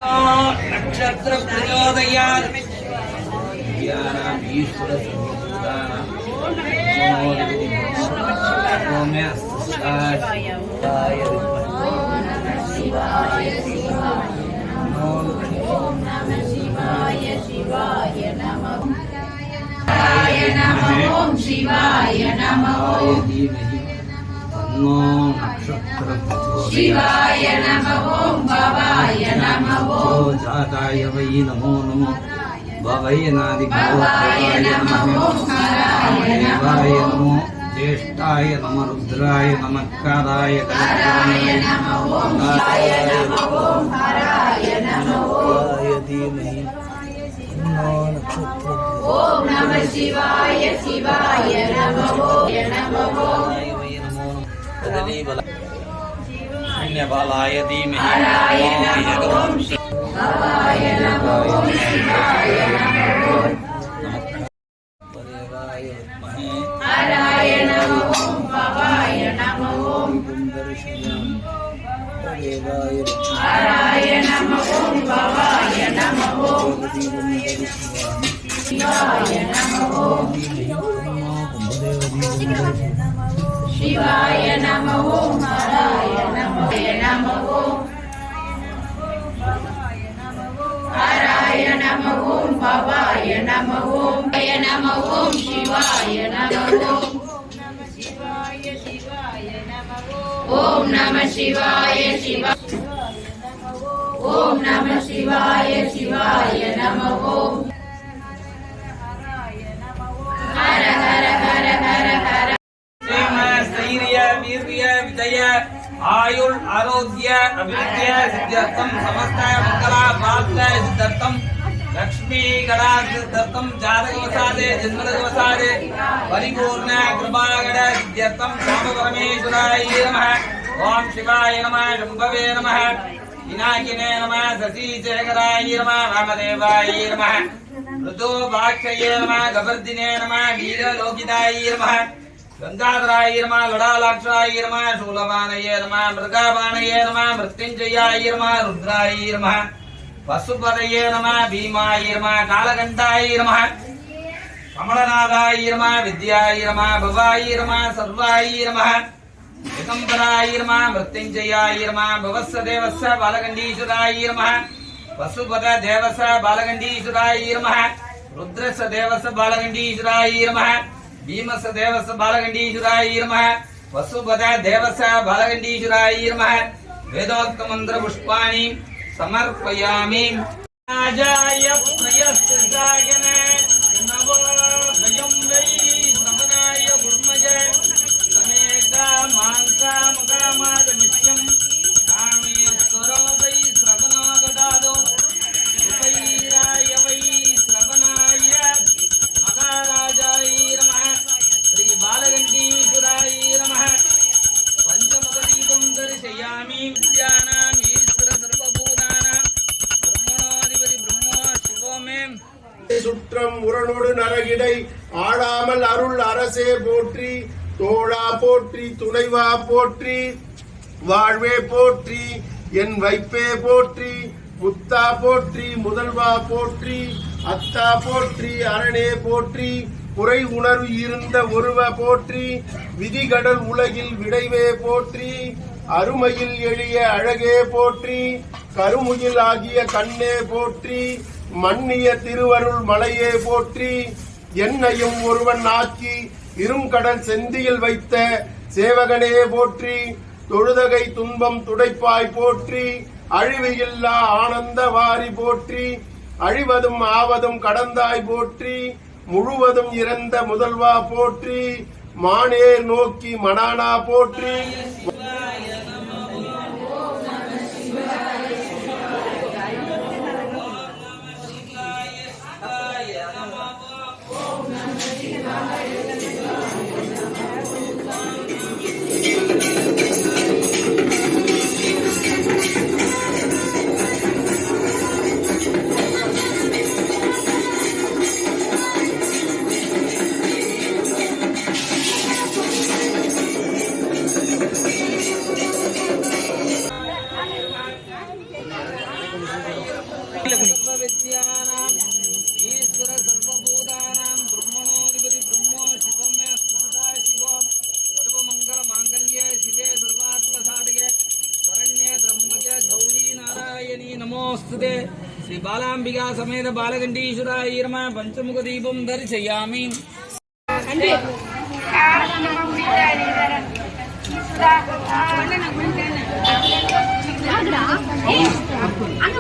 नक्षत्र प्रचोदयात् ईश्वर शिवाय नमः शिवाय नमः भवाय नमः जाताय वै नमो नमो भवै नादि भवाय नमः देवाय नमो ज्येष्ठाय नमः रुद्राय नमः कालाय हराय नमः शिवाय नमः हराय नमः धीमहि ओम नमः शिवाय शिवाय नमः नमः बालाय धीमहि हराय नमः भवाय नमः शिवाय नमः हराय नमः भवाय नमः हराय नमः भवाय नमः शिवाय नमः शिवाय नमः हराय नमः हराय नमः भवाय नमः शिवाय नमः ओम नमः शिवाय शिवाय ओम नमः शिवाय शिवाय नमः हर हर हर हर हर स्थैर्य वीर्य विजय आयुर् आरोग्य अभिवृद्ध्य सिद्ध्यर्थं समस्त मंगला प्राप्त सिद्ध्यर्थं लक्ष्मी गणार्थ सिद्ध्यर्थं जातकवसादे जन्मदिवसादे परिपूर्ण कृपागण सिद्ध्यर्थं स्वामी परमेश्वराय नमः ओम शिवाय नमः शंभवे नमः विनायकिने नमः शशिशेखराय नमः वामदेवाय नमः ऋतु भाक्षये नमः गवर्धिने नमः वीरलोकिताय नमः गंगाधराय नमः लडालाक्षाय नमः शूलपाणये नमः मृगापाणये नमः मृत्युंजयाय नमः रुद्राय नमः पशुपतये नमः भीमाय नमः कालकंठाय नमः कमलनाथाय नमः विद्याय नमः भवाय नमः सर्वाय नमः दिगंबराय नमः मृत्युंजयाय नमः भवस्य देवस्य बालगंडीश्वराय नमः पशुपत देवस्य बालगंडीश्वराय नमः रुद्रस्य देवस्य बालगंडीश्वराय नमः भीमस्य देवस्य बालगंडीश्वराय नमः वसुपत देवस्य बालगंडीश्वराय नमः वेदोक्त मंत्र पुष्पाणि समर्पयामि राजाय प्रियस्तागन नवो भयं वै श्रवणाय गुर्मज समेका मांका मकामाद मिष्यं कामेश्वरो वै श्रवणागदादो उपैराय वै श्रवणाय मகாராஜாய நமः श्री बालगंडीश्वराय नमः पंचमुख दीपं दर्शयामि विद्यानां ईश्वर सर्वभूतानां ब्रह्मणोऽधिपति ब्रह्मो शिवो मे சுற்றம் உரனோடு நரகிடை ஆடாமல் அருள் அரசே போற்றி தோழா போற்றி துணைவா போற்றி வாழ்வே போற்றி என் வைப்பே போற்றி முத்தா போற்றி முதல்வா போற்றி அத்தா போற்றி அரணே போற்றி குறை உணர்வு இருந்த ஒருவ போற்றி விதிகடல் உலகில் விடைவே போற்றி அருமையில் எளிய அழகே போற்றி கருமுகில் ஆகிய கண்ணே போற்றி மன்னிய திருவருள் மலையே போற்றி என்னையும் ஒருவன் ஆக்கி இருங்கடல் செந்தியில் வைத்த சேவகனே போற்றி தொழுதகை துன்பம் துடைப்பாய் போற்றி அழிவில்லா ஆனந்த வாரி போற்றி அழிவதும் ஆவதும் கடந்தாய் போற்றி முழுவதும் இறந்த முதல்வா போற்றி மானேர் நோக்கி மணானா போற்றி सर्वविद्यानाम् ईश्वर सर्वभूतानां ब्रह्मणोऽधिपति ब्रह्मो शिवमे स्तुताय शिवम् सर्वमङ्गलमाङ्गल्ये शिवे सर्वार्थसाधके शरण्ये त्र्यम्बके गौरी नारायणी नमोऽस्तुते श्री बालाम्बिका समेत बालगण्डीश्वराय नमः पञ्चमुखदीपं दर्शयामि அங்க